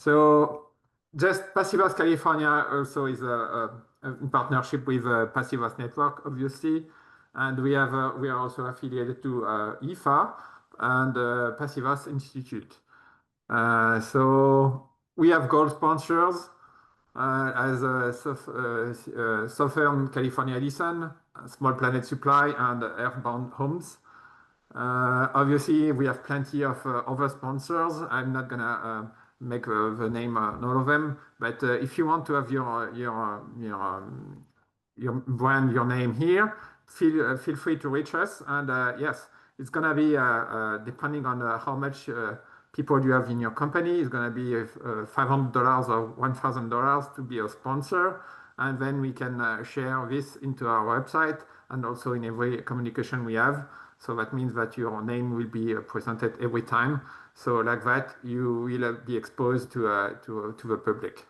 So just Passivhaus California also is in partnership with Passivhaus Network, obviously, and we are also affiliated to IFA and Passivhaus Institute. So we have gold sponsors as Southern California Edison, Small Planet Supply, and Earthbound Homes. Obviously, we have plenty of other sponsors. I'm not gonna make the name all of them, but if you want to have your brand, your name here, feel free to reach us. And yes, it's gonna be depending on how much people you have in your company. It's gonna be $500 or $1,000 to be a sponsor, and then we can share this into our website and also in every communication we have. So that means that your name will be presented every time. So like that, you will be exposed to the public.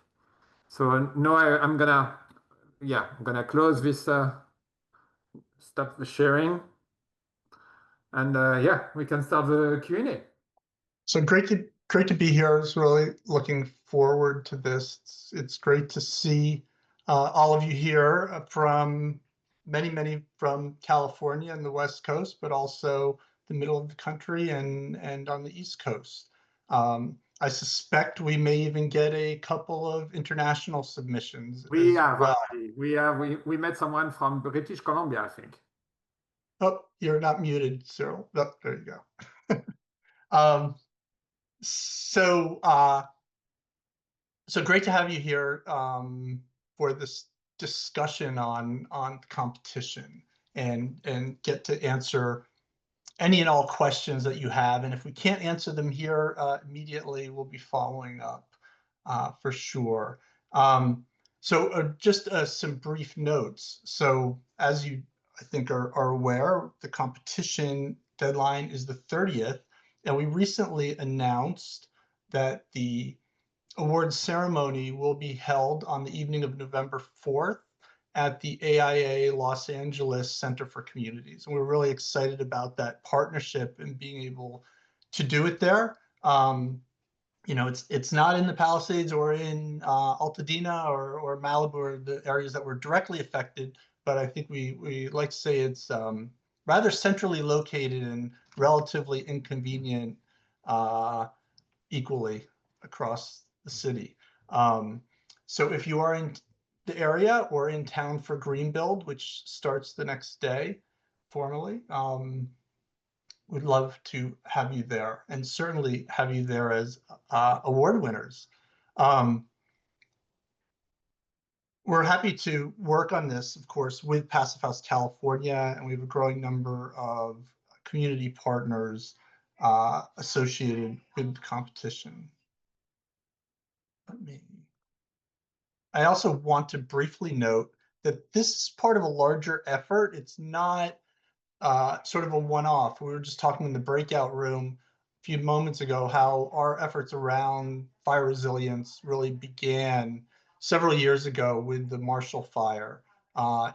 So now I'm gonna close this, stop the sharing, and yeah, we can start the Q&A. So great to be here. I was really looking forward to this. It's great to see all of you here from many from California and the West Coast, but also the middle of the country and on the East Coast. I suspect we may even get a couple of international submissions. We met someone from British Columbia, I think. Oh, you're not muted, Cyril. Oh, there you go. So great to have you here for this discussion on competition and get to answer any and all questions that you have. And if we can't answer them here immediately, we'll be following up for sure. So just some brief notes. So as you, I think, are aware, the competition deadline is the 30th. And we recently announced that the awards ceremony will be held on the evening of November 4th at the AIA Los Angeles Center for Communities. And we're really excited about that partnership and being able to do it there. You know, it's not in the Palisades or in Altadena or Malibu, or the areas that were directly affected, but I think we like to say it's rather centrally located and relatively inconvenient equally across the city. So if you are in the area or in town for Greenbuild, which starts the next day formally, we'd love to have you there, and certainly have you there as award winners. We're happy to work on this, of course, with Passivhaus California, and we have a growing number of community partners associated with the competition. I also want to briefly note that this is part of a larger effort. It's not sort of a one-off. We were just talking in the breakout room a few moments ago how our efforts around fire resilience really began several years ago with the Marshall Fire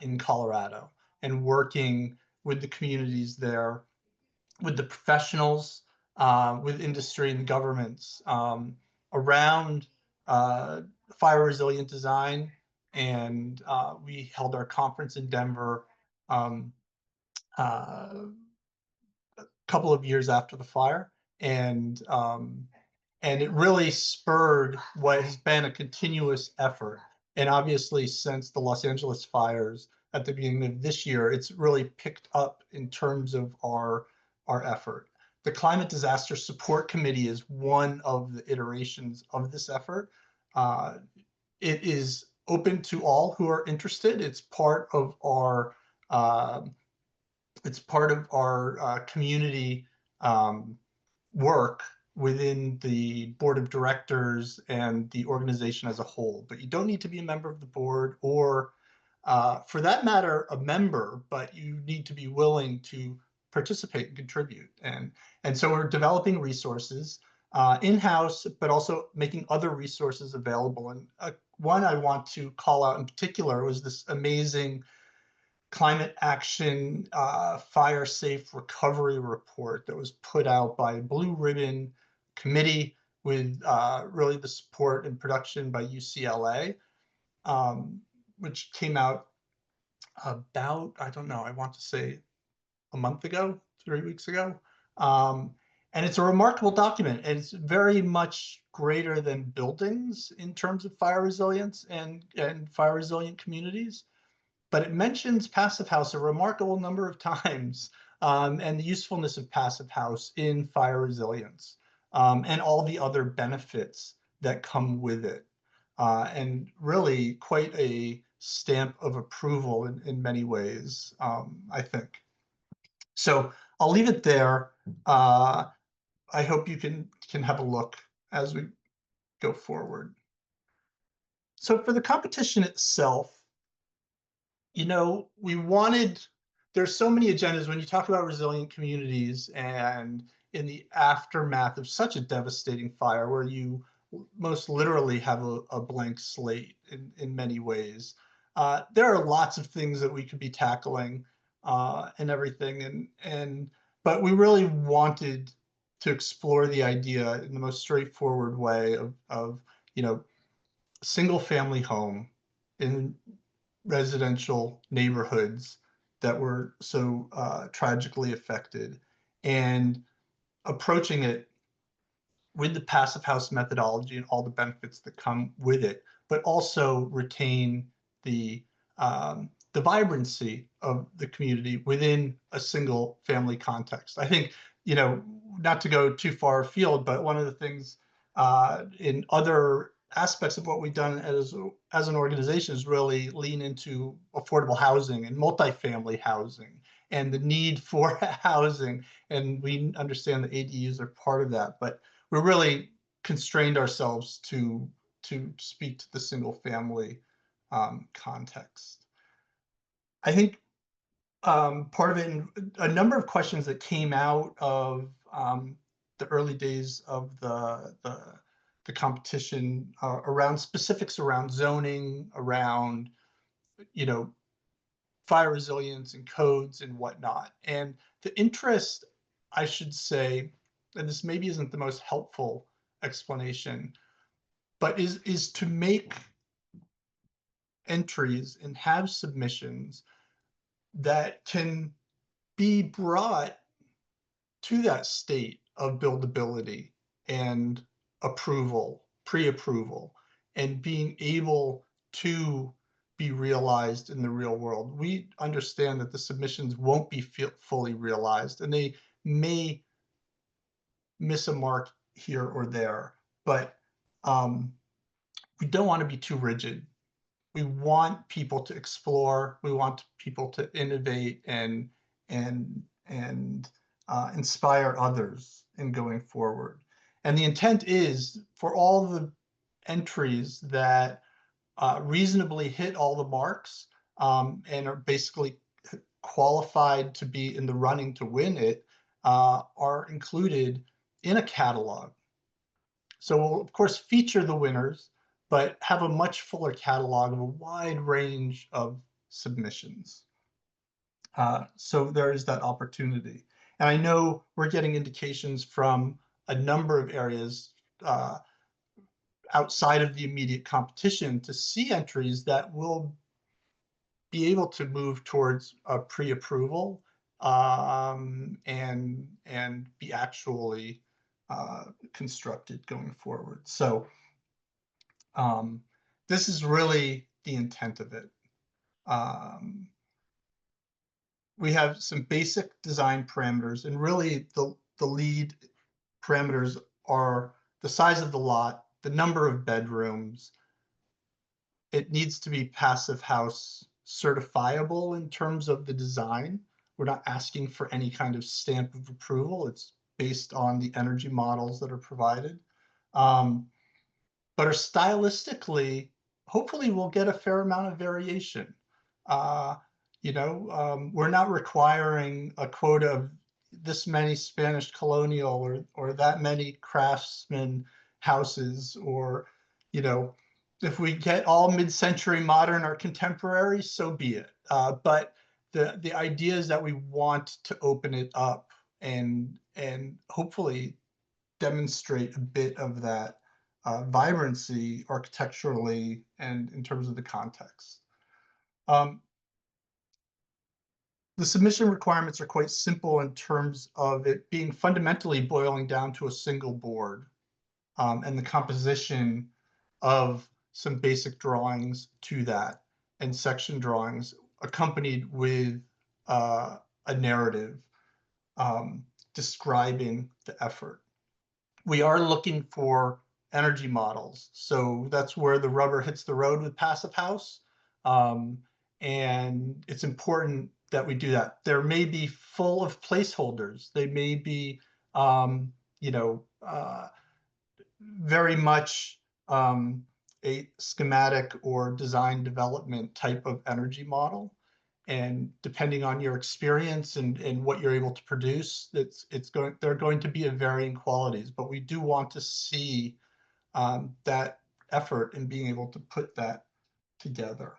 in Colorado, and working with the communities there, with the professionals, with industry and governments around fire resilient design. And we held our conference in Denver a couple of years after the fire, and it really spurred what has been a continuous effort. And obviously, since the Los Angeles fires at the beginning of this year, it's really picked up in terms of our effort. The Climate Disaster Support Committee is one of the iterations of this effort. It is open to all who are interested. It's part of our community work within the board of directors and the organization as a whole. But you don't need to be a member of the board, or for that matter, a member, but you need to be willing to participate and contribute. And so we're developing resources in-house, but also making other resources available. And one I want to call out in particular was this amazing climate action fire safe recovery report that was put out by a Blue Ribbon committee with really the support and production by UCLA, which came out about, I don't know, I want to say a month ago, 3 weeks ago. And it's a remarkable document. And it's very much greater than buildings in terms of fire resilience and fire resilient communities. But it mentions Passive House a remarkable number of times, and the usefulness of Passive House in fire resilience, and all the other benefits that come with it. And really quite a stamp of approval in many ways, I think. So I'll leave it there. I hope you can have a look as we go forward. So for the competition itself, we wanted, there's so many agendas when you talk about resilient communities and in the aftermath of such a devastating fire where you most literally have a blank slate in many ways. There are lots of things that we could be tackling and everything, but we really wanted to explore the idea in the most straightforward way of single family home in residential neighborhoods that were so tragically affected, and approaching it with the Passive House methodology and all the benefits that come with it, but also retain the vibrancy of the community within a single family context. I think, not to go too far afield, but one of the things in other aspects of what we've done as an organization is really lean into affordable housing and multifamily housing and the need for housing. And we understand that ADUs are part of that, but we're really constrained ourselves to speak to the single family context. I think part of it, a number of questions that came out of the early days of the competition around specifics around zoning, around fire resilience and codes and whatnot. And the interest, I should say, and this maybe isn't the most helpful explanation, but is to make entries and have submissions that can be brought to that state of buildability and approval, pre-approval, and being able to be realized in the real world. We understand that the submissions won't be fully realized, and they may miss a mark here or there, but we don't want to be too rigid. We want people to explore. We want people to innovate and inspire others in going forward. And the intent is for all the entries that reasonably hit all the marks and are basically qualified to be in the running to win it are included in a catalog. So we'll, of course, feature the winners, but have a much fuller catalog of a wide range of submissions. So there is that opportunity. And I know we're getting indications from a number of areas outside of the immediate competition to see entries that will be able to move towards a pre-approval and be actually constructed going forward. So this is really the intent of it. We have some basic design parameters, and really the lead parameters are the size of the lot, the number of bedrooms. It needs to be Passive House certifiable in terms of the design. We're not asking for any kind of stamp of approval. It's based on the energy models that are provided. But are stylistically, hopefully we'll get a fair amount of variation. We're not requiring a quota of this many Spanish colonial or that many craftsman houses, or, if we get all mid-century modern or contemporary, so be it. But the idea is that we want to open it up and hopefully demonstrate a bit of that vibrancy architecturally and in terms of the context. The submission requirements are quite simple in terms of it being fundamentally boiling down to a single board, and the composition of some basic drawings to that, and section drawings accompanied with a narrative describing the effort. We are looking for energy models. So that's where the rubber hits the road with Passive House. And it's important that we do that. There may be full of placeholders. They may be, very much a schematic or design development type of energy model. And depending on your experience and what you're able to produce, they're going to be of varying qualities. But we do want to see that effort in being able to put that together.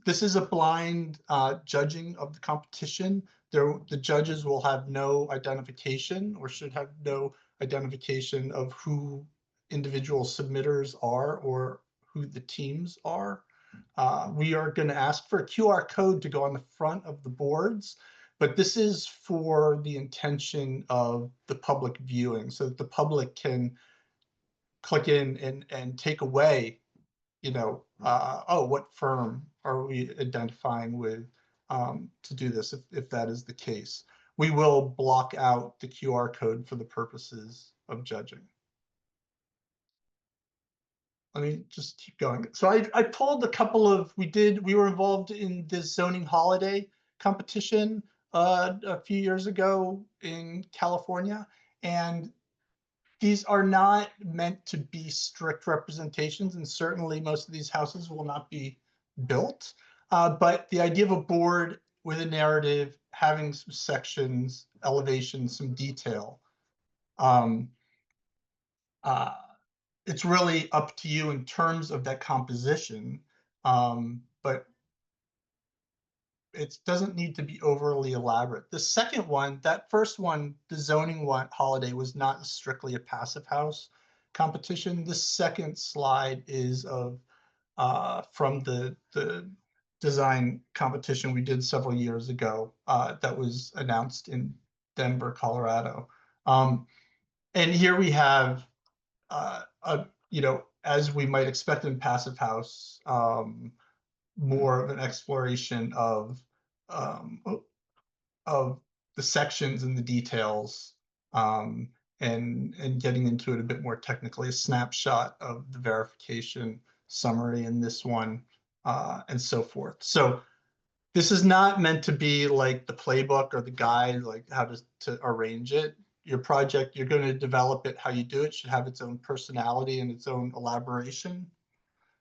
This is a blind judging of the competition. The judges will have no identification, or should have no identification, of who individual submitters are or who the teams are. We are going to ask for a QR code to go on the front of the boards, but this is for the intention of the public viewing, so that the public can click in and take away, oh, what firm are we identifying with to do this, if that is the case. We will block out the QR code for the purposes of judging. Let me just keep going. So I pulled a couple of, we were involved in this zoning holiday competition a few years ago in California, and these are not meant to be strict representations, and certainly most of these houses will not be built. But the idea of a board with a narrative, having some sections, elevations, some detail, it's really up to you in terms of that composition, but it doesn't need to be overly elaborate. The second one, that first one, the zoning one, holiday, was not strictly a Passive House competition. The second slide is of from the design competition we did several years ago that was announced in Denver, Colorado. And here we have as we might expect in Passive House, more of an exploration of the sections and the details, and getting into it a bit more technically, a snapshot of the verification summary in this one, and so forth. So this is not meant to be like the playbook or the guide, like how to arrange it. Your project, you're going to develop it. How you do it should have its own personality and its own elaboration,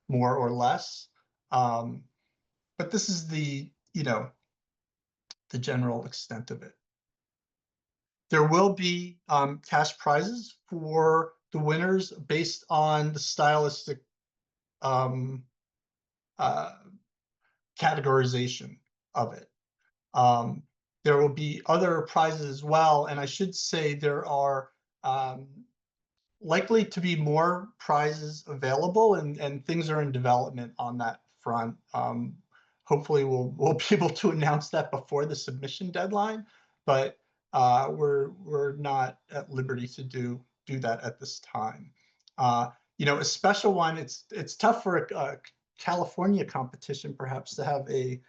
more or less. But this is the general extent of it. There will be cash prizes for the winners based on the stylistic categorization of it. There will be other prizes as well, and I should say there are likely to be more prizes available, and things are in development on that front. Hopefully we'll be able to announce that before the submission deadline, but we're not at liberty to do that at this time. A special one, it's tough for a California competition perhaps to have a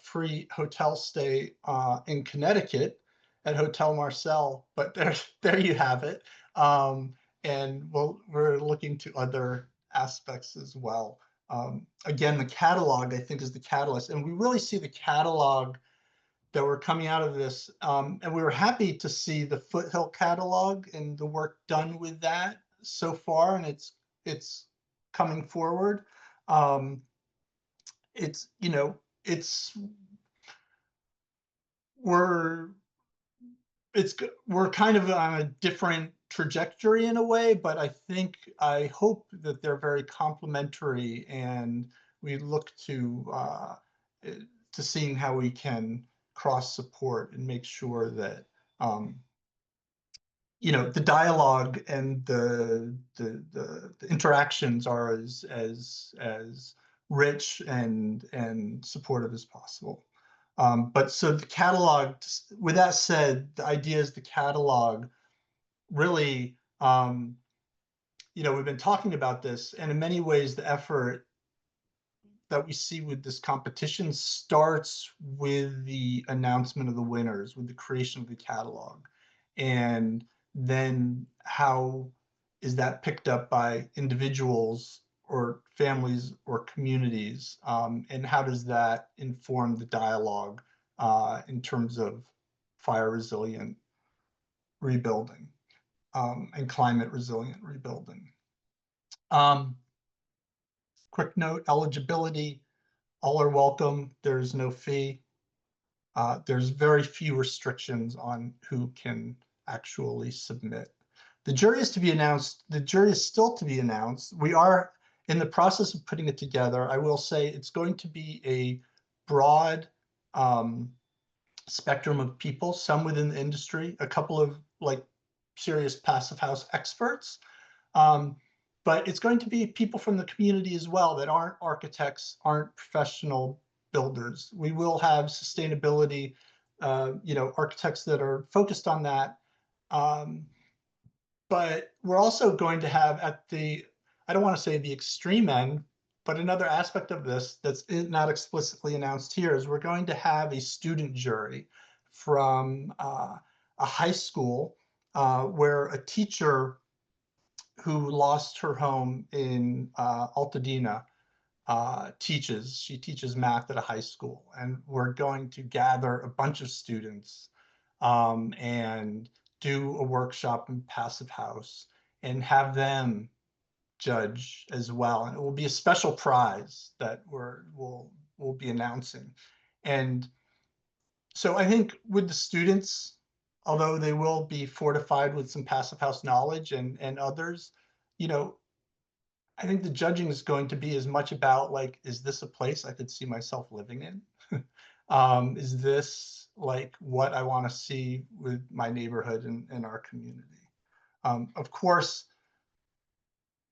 free hotel stay in Connecticut at Hotel Marcel, but there you have it. And we're looking to other aspects as well. Again, the catalog, I think, is the catalyst, and we really see the catalog that we're coming out of this. And we were happy to see the Foothill catalog and the work done with that so far, and it's coming forward. We're kind of on a different trajectory in a way, but I hope that they're very complementary, and we look to seeing how we can cross support and make sure that the dialogue and the interactions are as rich and supportive as possible. But so the catalog, with that said, the idea is the catalog really, we've been talking about this, and in many ways, the effort that we see with this competition starts with the announcement of the winners, with the creation of the catalog. And then how is that picked up by individuals or families or communities? And how does that inform the dialogue in terms of fire resilient rebuilding and climate resilient rebuilding? Quick note, eligibility, all are welcome. There's no fee. There's very few restrictions on who can actually submit. The jury is to be announced. The jury is still to be announced. We are in the process of putting it together. I will say it's going to be a broad spectrum of people, some within the industry, a couple of like serious passive house experts. But it's going to be people from the community as well that aren't architects, aren't professional builders. We will have sustainability, architects that are focused on that. But we're also going to have at the, I don't want to say the extreme end, but another aspect of this that's not explicitly announced here is we're going to have a student jury from a high school where a teacher who lost her home in Altadena teaches. She teaches math at a high school, and we're going to gather a bunch of students and do a workshop in Passive House and have them judge as well. And it will be a special prize that we'll be announcing. And so I think with the students, although they will be fortified with some Passive House knowledge and others, I think the judging is going to be as much about like, is this a place I could see myself living in? Is this like what I want to see with my neighborhood and our community? Of course,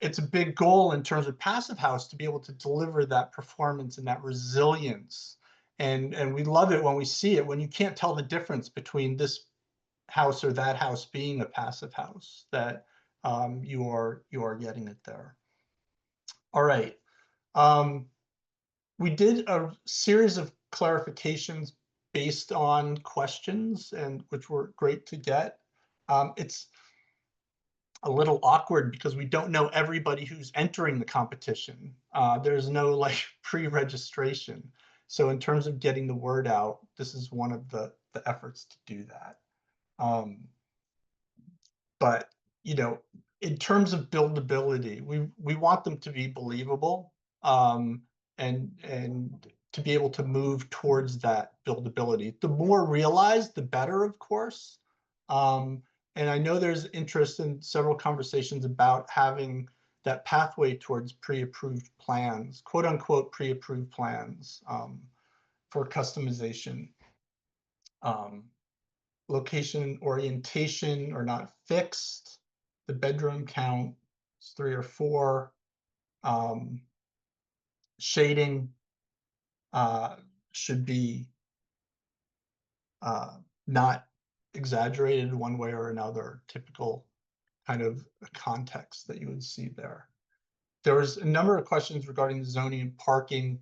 it's a big goal in terms of Passive House to be able to deliver that performance and that resilience. And we love it when we see it, when you can't tell the difference between this house or that house being a Passive House, that you are getting it there. All right. We did a series of clarifications based on questions, and which were great to get. It's a little awkward because we don't know everybody who's entering the competition. There's no like pre-registration. So in terms of getting the word out, this is one of the efforts to do that. But in terms of buildability, we want them to be believable and to be able to move towards that buildability. The more realized, the better, of course. And I know there's interest in several conversations about having that pathway towards pre-approved plans, quote unquote pre-approved plans for customization. Location orientation are not fixed. The bedroom count is 3 or 4. Shading should be not exaggerated one way or another, typical kind of context that you would see there. There was a number of questions regarding zoning and parking.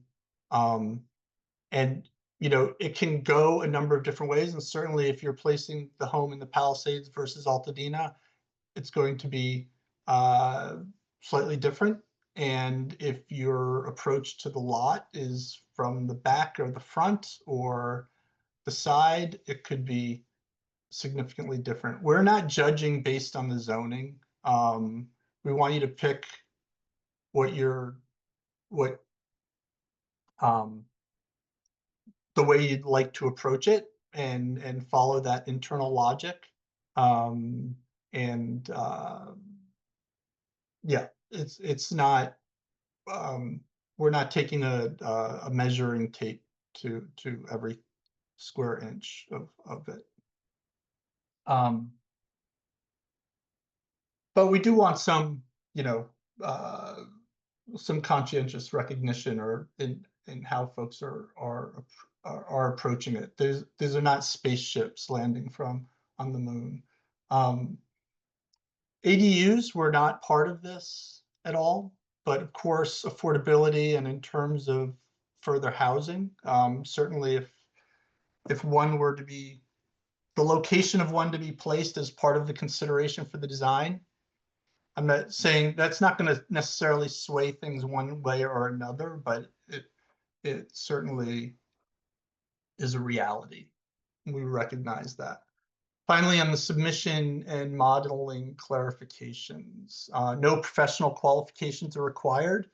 And it can go a number of different ways. And certainly if you're placing the home in the Palisades versus Altadena, it's going to be slightly different. And if your approach to the lot is from the back or the front or the side, it could be significantly different. We're not judging based on the zoning. We want you to pick the way you'd like to approach it and follow that internal logic. Yeah, it's not, we're not taking a measuring tape to every square inch of it. But we do want some, some conscientious recognition or in how folks are approaching it. These are not spaceships landing on the moon. ADUs were not part of this at all, but of course, affordability and in terms of further housing, certainly if one were to be, the location of one to be placed as part of the consideration for the design, I'm not saying that's not going to necessarily sway things one way or another, but it certainly is a reality. We recognize that. Finally, on the submission and modeling clarifications, no professional qualifications are required.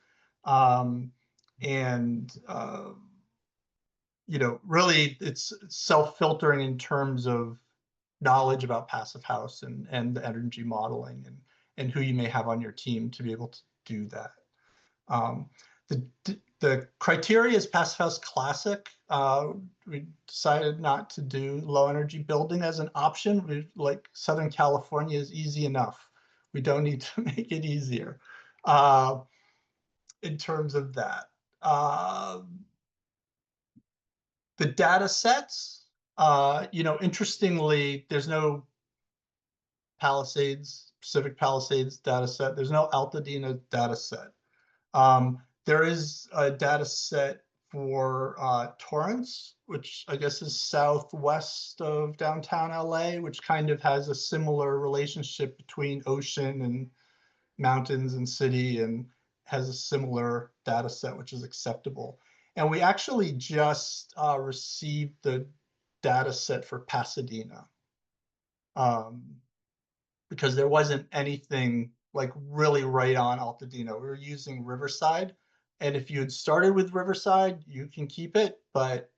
Really it's self-filtering in terms of knowledge about passive house and the energy modeling and who you may have on your team to be able to do that. The criteria is Passive House Classic. We decided not to do low energy building as an option. Like Southern California is easy enough. We don't need to make it easier in terms of that. The data sets, interestingly, there's no Pacific Palisades data set. There's no Altadena data set. There is a data set for Torrance, which I guess is southwest of downtown LA, which kind of has a similar relationship between ocean and mountains and city and has a similar data set, which is acceptable. And we actually just received the data set for Pasadena because there wasn't anything like really right on Altadena. We were using Riverside. And if you had started with Riverside, you can keep it, but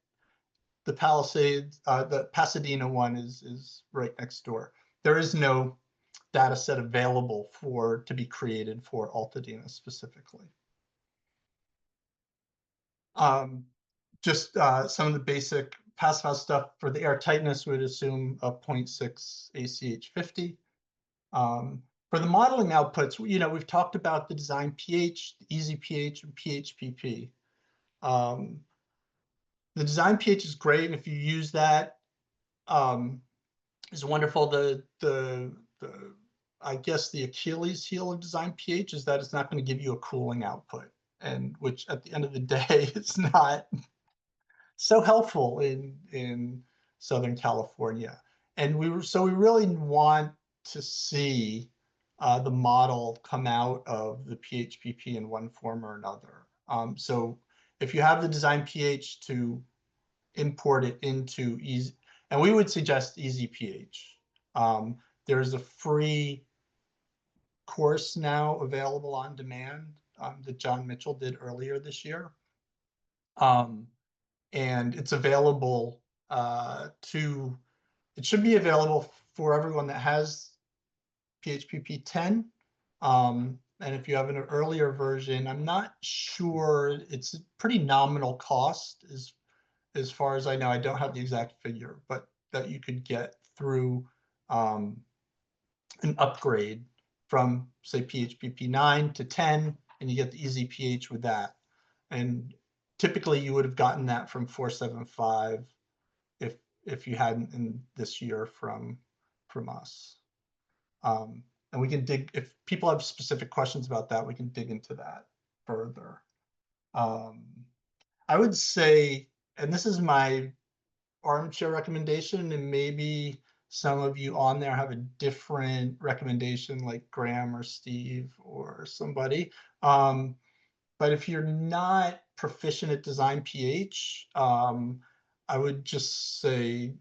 the the Pasadena one is right next door. There is no data set available to be created for Altadena specifically. Just some of the basic passive house stuff for the air tightness would assume a 0.6 ACH50. For the modeling outputs, we've talked about the design pH, the easy pH, and pHPP. The design pH is great, and if you use that, it's wonderful. I guess the Achilles heel of design pH is that it's not going to give you a cooling output, and which at the end of the day, it's not so helpful in Southern California. And we really want to see the model come out of the pHPP in one form or another. So if you have the design pH, to import it into easy, and we would suggest easy pH. There's a free course now available on demand that John Mitchell did earlier this year. And it's available it should be available for everyone that has PHPP 10. And if you have an earlier version, I'm not sure, it's a pretty nominal cost as far as I know. I don't have the exact figure, but that you could get through an upgrade from, say, PHPP 9 to 10, and you get the easy pH with that. And typically you would have gotten that from 475 if you hadn't in this year from us. And we can dig, if people have specific questions about that, we can dig into that further. I would say, and this is my armchair recommendation, and maybe some of you on there have a different recommendation, like Graham or Steve or somebody. But if you're not proficient at design pH, I would just say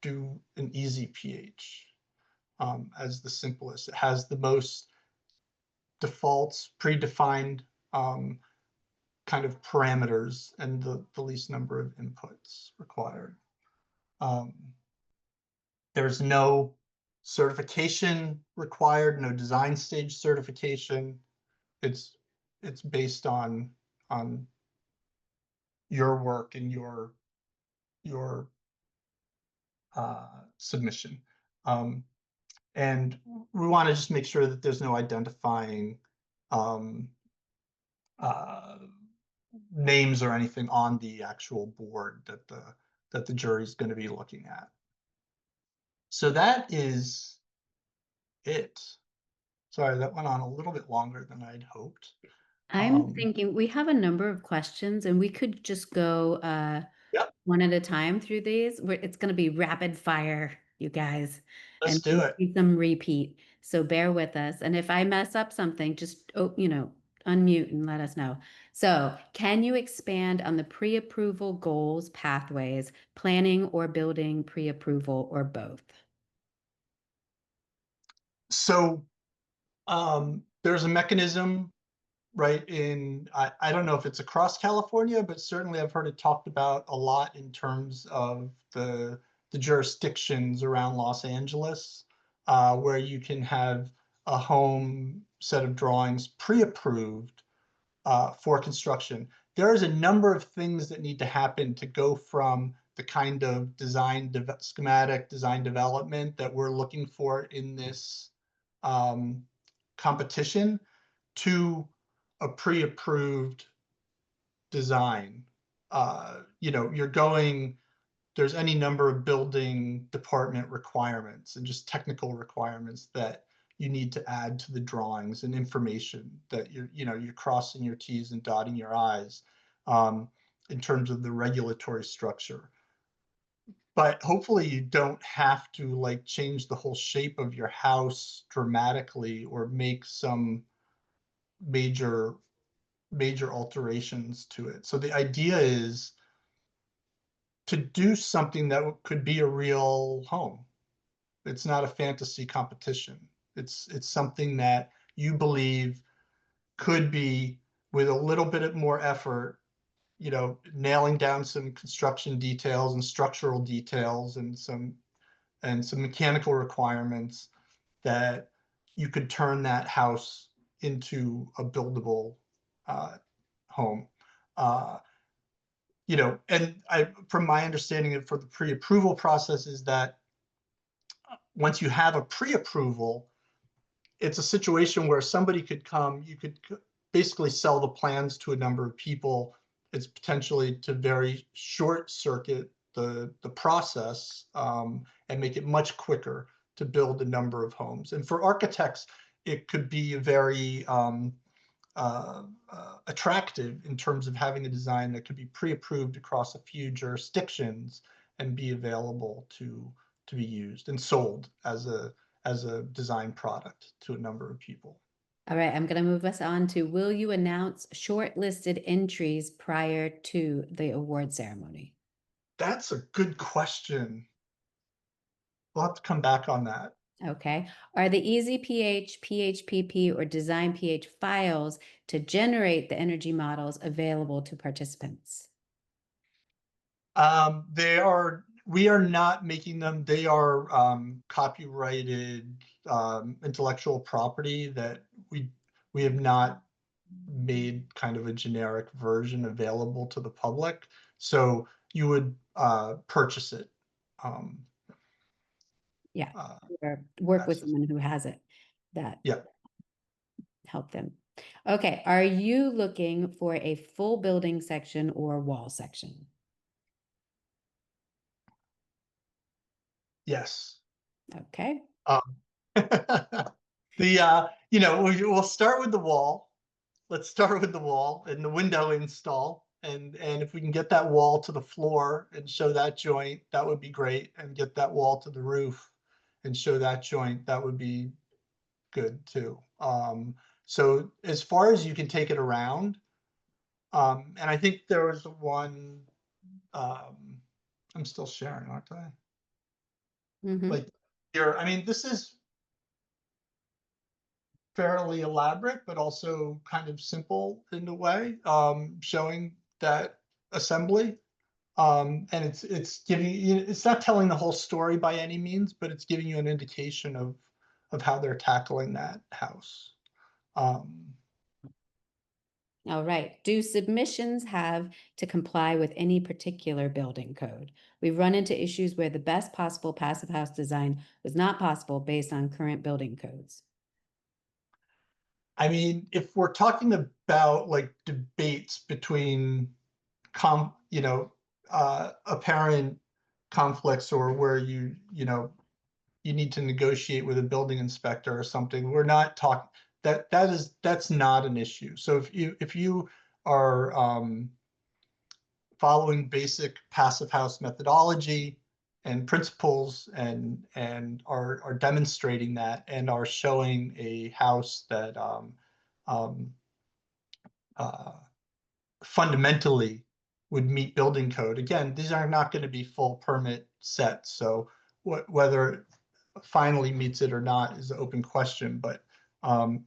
do an easy pH as the simplest. It has the most defaults, predefined kind of parameters, and the least number of inputs required. There's no certification required, no design stage certification. It's based on your work and your submission. And we want to just make sure that there's no identifying um, uh, names or anything on the actual board that the jury is going to be looking at. So that is it. Sorry, that went on a little bit longer than I'd hoped. I'm thinking we have a number of questions and we could just go Yep, one at a time through these. It's going to be rapid fire, you guys, let's and do it. some repeat. So bear with us. And if I mess up something, just unmute and let us know. So, can you expand on the pre-approval goals, pathways, planning or building pre-approval, or both? So there's a mechanism, right, I don't know if it's across California, but certainly I've heard it talked about a lot in terms of the jurisdictions around Los Angeles, where you can have a home set of drawings pre-approved for construction. There is a number of things that need to happen to go from the kind of schematic design development that we're looking for in this competition to a pre-approved design. There's any number of building department requirements and just technical requirements that you need to add to the drawings and information that you're crossing your T's and dotting your I's in terms of the regulatory structure. But hopefully you don't have to like change the whole shape of your house dramatically or make some major alterations to it. So the idea is to do something that could be a real home. It's not a fantasy competition. It's something that you believe could be, with a little bit more effort, nailing down some construction details and structural details and some mechanical requirements, that you could turn that house into a buildable home. And from my understanding for the pre-approval process is that once you have a pre-approval, it's a situation where somebody could come, you could basically sell the plans to a number of people. It's potentially to very short circuit the process and make it much quicker to build a number of homes. And for architects, it could be very attractive in terms of having a design that could be pre-approved across a few jurisdictions and be available to be used and sold as a design product to a number of people. All right, I'm going to move us on to, will you announce shortlisted entries prior to the award ceremony? That's a good question. We'll have to come back on that. Okay. Are the EasyPH, PHPP, or Design PH files to generate the energy models available to participants? We are not making them. They are copyrighted intellectual property that we have not made kind of a generic version available to the public. So you would purchase it. Yeah, or work with access. someone who has it that Yeah. help them. Okay, are you looking for a full building section or wall section? Yes. Okay. We'll start with the wall. Let's start with the wall and the window install. And if we can get that wall to the floor and show that joint, that would be great. And get that wall to the roof and show that joint, that would be good too. So as far as you can take it around, and I think there was one, I'm still sharing, aren't I? Mm-hmm. Like here, I mean, this is fairly elaborate, but also kind of simple in a way, showing that assembly. And it's giving you, it's not telling the whole story by any means, but it's giving you an indication of how they're tackling that house. All right. Do submissions have to comply with any particular building code? We've run into issues where the best possible passive house design was not possible based on current building codes. I mean, if we're talking about like debates between apparent conflicts, or where you need to negotiate with a building inspector or something, we're not talking that's not an issue. So if you are following basic passive house methodology and principles, and are demonstrating that, and are showing a house that um, uh, fundamentally would meet building code. Again, these are not going to be full permit sets, so whether it finally meets it or not is an open question. Um,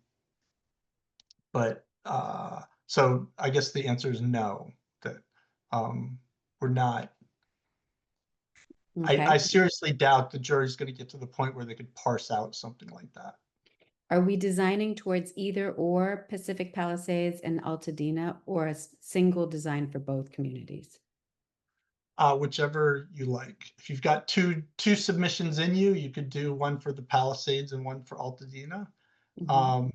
so I guess the answer is no, that we're not. Okay. I seriously doubt the jury's going to get to the point where they could parse out something like that. Are we designing towards either or Pacific Palisades and Altadena, or a single design for both communities? Whichever you like. If you've got two submissions in you, you could do one for the Palisades and one for Altadena. Mhm.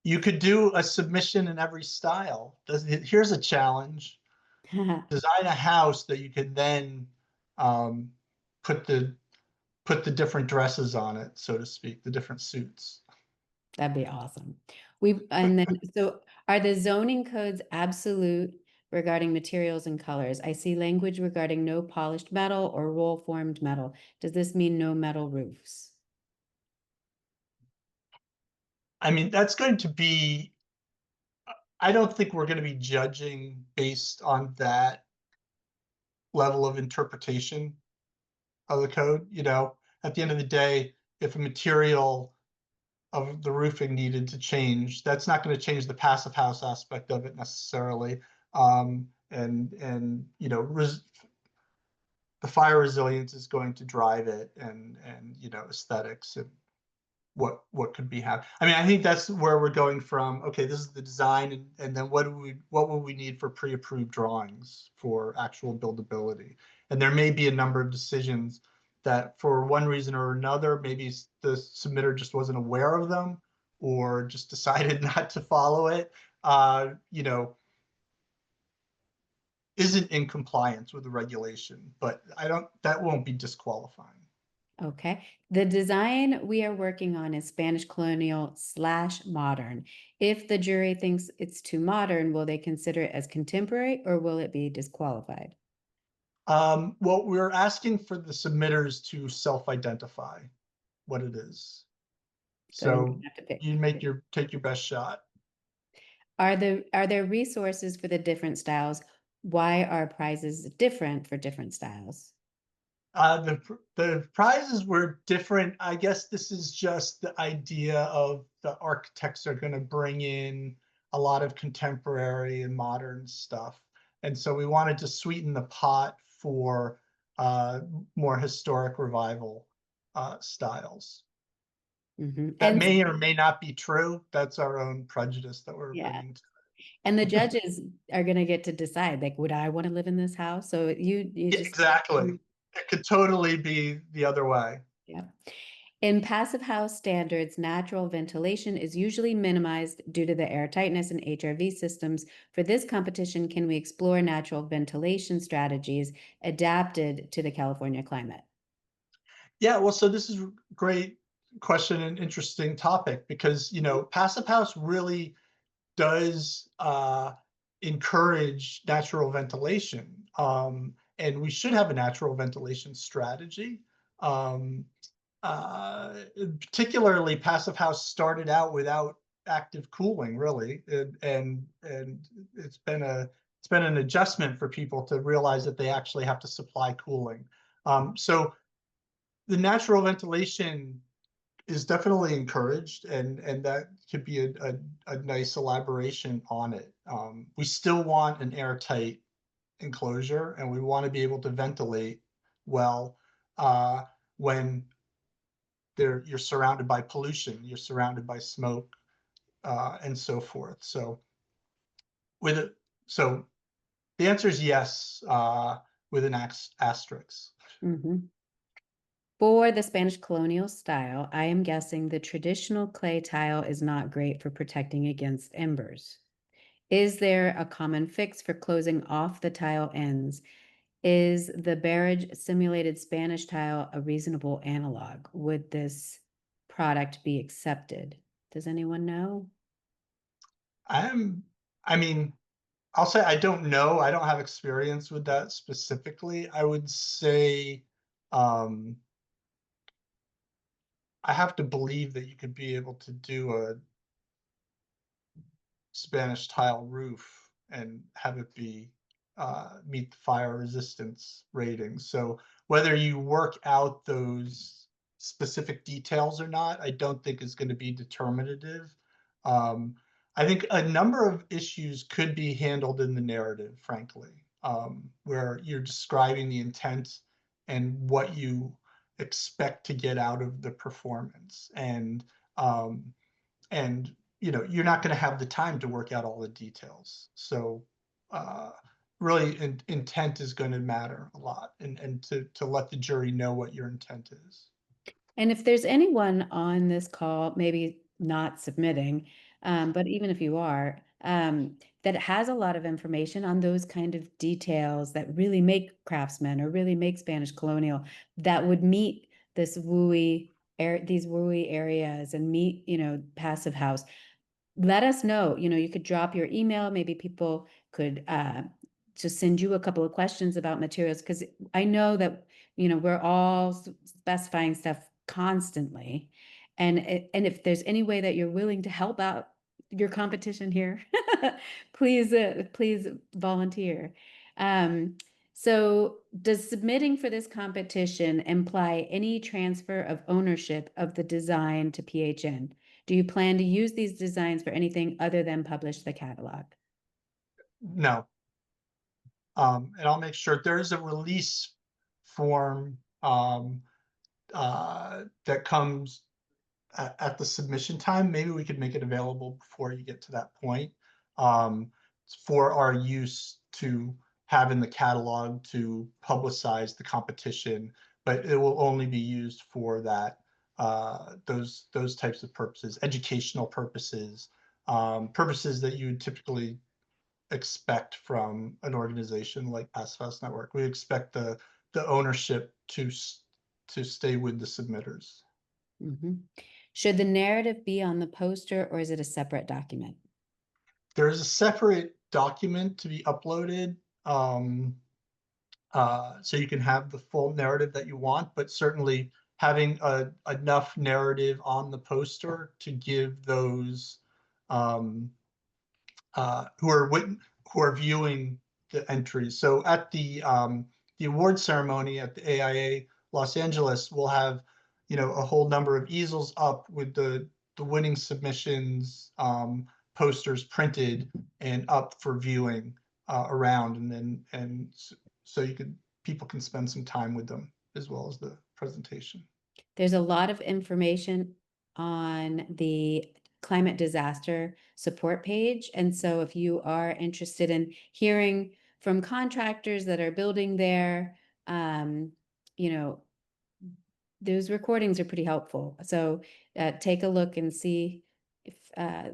You could do a submission in every style. Here's a challenge. Design a house that you could then um, put the different dresses on it, so to speak, the different suits. That'd be awesome. So are the zoning codes absolute regarding materials and colors? I see language regarding no polished metal or roll formed metal. Does this mean no metal roofs? I mean, that's going to be, I don't think we're going to be judging based on that level of interpretation of the code. At the end of the day, if a material of the roofing needed to change, that's not going to change the passive house aspect of it necessarily. And the fire resilience is going to drive it, and aesthetics, and what could be happening. I mean, I think that's where we're going from. Okay, this is the design, and then what will we need for pre-approved drawings for actual buildability? And there may be a number of decisions that, for one reason or another, maybe the submitter just wasn't aware of them, or just decided not to follow it. Isn't in compliance with the regulation, but that won't be disqualifying. Okay. The design we are working on is Spanish colonial / modern. If the jury thinks it's too modern, will they consider it as contemporary, or will it be disqualified? Well, we're asking for the submitters to self-identify what it is. So I'm So gonna have to pick. you take your best shot. Are there resources for the different styles? Why are prizes different for different styles? The prizes were different. I guess this is just the idea of the architects are going to bring in a lot of contemporary and modern stuff. And so we wanted to sweeten the pot for more historic revival styles. Mhm. That And may or may not be true. That's our own prejudice that we're yeah, bringing to and the judges are going to get to decide, like, would I want to live in this house? So you Yeah, just, exactly. It could totally be the other way. yeah. In passive house standards, natural ventilation is usually minimized due to the airtightness and HRV systems. For this competition, can we explore natural ventilation strategies adapted to the California climate? Yeah, well, so this is a great question and interesting topic, because passive house really does encourage natural ventilation, and we should have a natural ventilation strategy. Um, Particularly, passive house started out without active cooling, really, and it's been an adjustment for people to realize that they actually have to supply cooling. So the natural ventilation is definitely encouraged, and that could be a nice elaboration on it. We still want an airtight enclosure, and we want to be able to ventilate well when you're surrounded by pollution, you're surrounded by smoke, and so forth. So So the answer is yes, with an asterisk. Mhm. For the Spanish colonial style, I am guessing the traditional clay tile is not great for protecting against embers. Is there a common fix for closing off the tile ends? Is the barrage simulated Spanish tile a reasonable analog? Would this product be accepted? Does anyone know? I mean, I'll say I don't know. I don't have experience with that specifically. I would say, I have to believe that you could be able to do a Spanish tile roof and have it be meet the fire resistance rating. So whether you work out those specific details or not, I don't think is going to be determinative. I think a number of issues could be handled in the narrative, frankly, where you're describing the intent and what you expect to get out of the performance. And you're not going to have the time to work out all the details. So really intent is going to matter a lot, and to let the jury know what your intent is. And if there's anyone on this call, maybe not submitting, but even if you are, that has a lot of information on those kind of details that really make craftsmen or really make Spanish colonial, that would meet this these wooey areas and meet, passive house, let us know. You could drop your email. Maybe people could just send you a couple of questions about materials, because I know that we're all specifying stuff constantly, and if there's any way that you're willing to help out your competition here, please volunteer. So does submitting for this competition imply any transfer of ownership of the design to PHN? Do you plan to use these designs for anything other than publish the catalog? No. And I'll make sure there's a release form that comes at the submission time. Maybe we could make it available before you get to that point, for our use to have in the catalog to publicize the competition, but it will only be used for that, those types of purposes, educational purposes, purposes that you would typically expect from an organization like Passive House Network. We expect the ownership to stay with the submitters. Mhm. Should the narrative be on the poster, or is it a separate document? There's a separate document to be uploaded, so you can have the full narrative that you want, but certainly having enough narrative on the poster to give those who are viewing the entries. So at the award ceremony at the AIA Los Angeles, we'll have a whole number of easels up with the winning submissions, posters printed and up for viewing around, and so people can spend some time with them as well as the presentation. There's a lot of information on the climate disaster support page. And so if you are interested in hearing from contractors that are building there, those recordings are pretty helpful. So take a look and see if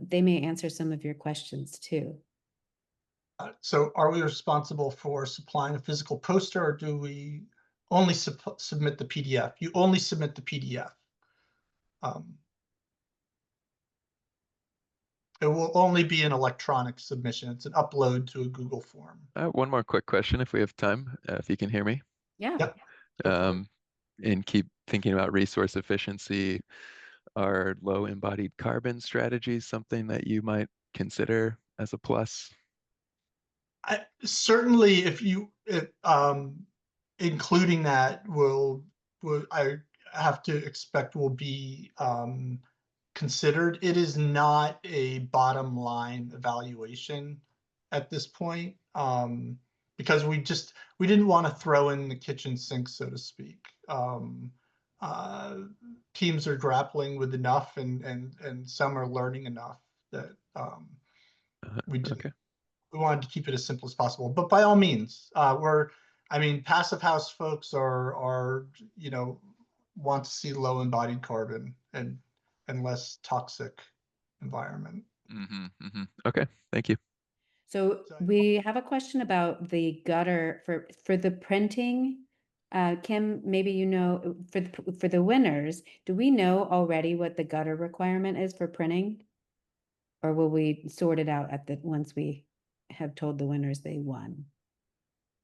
they may answer some of your questions too. So are we responsible for supplying a physical poster, or do we only submit the PDF? You only submit the PDF. It will only be an electronic submission. It's an upload to a Google form. One more quick question if we have time, if you can hear me. Yeah. Yep. And keep thinking about resource efficiency. Are low embodied carbon strategies something that you might consider as a plus? Certainly, including that will I have to expect will be considered. It is not a bottom line evaluation at this point, because we didn't want to throw in the kitchen sink, so to speak. Teams are grappling with enough, and some are learning enough that we didn't. Okay. we wanted to keep it as simple as possible. But by all means, I mean, passive house folks are want to see low embodied carbon and less toxic environment. Okay, thank you. So we have a question about the gutter for the printing. Kim, maybe for the winners, do we know already what the gutter requirement is for printing? Or will we sort it out once we have told the winners they won?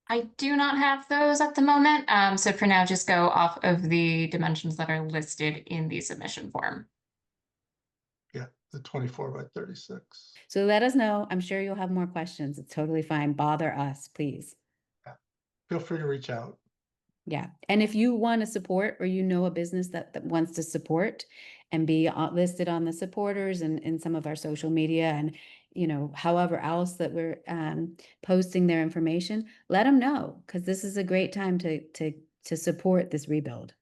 I do not have those at the moment. So for now, just go off of the dimensions that are listed in the submission form. Yeah, the 24 by 36. So let us know. I'm sure you'll have more questions. It's totally fine. Bother us, please. Yeah. Feel free to reach out. Yeah. And if you want to support or you know a business that wants to support and be listed on the supporters and in some of our social media and, however else that we're posting their information, let them know, because this is a great time to support this rebuild.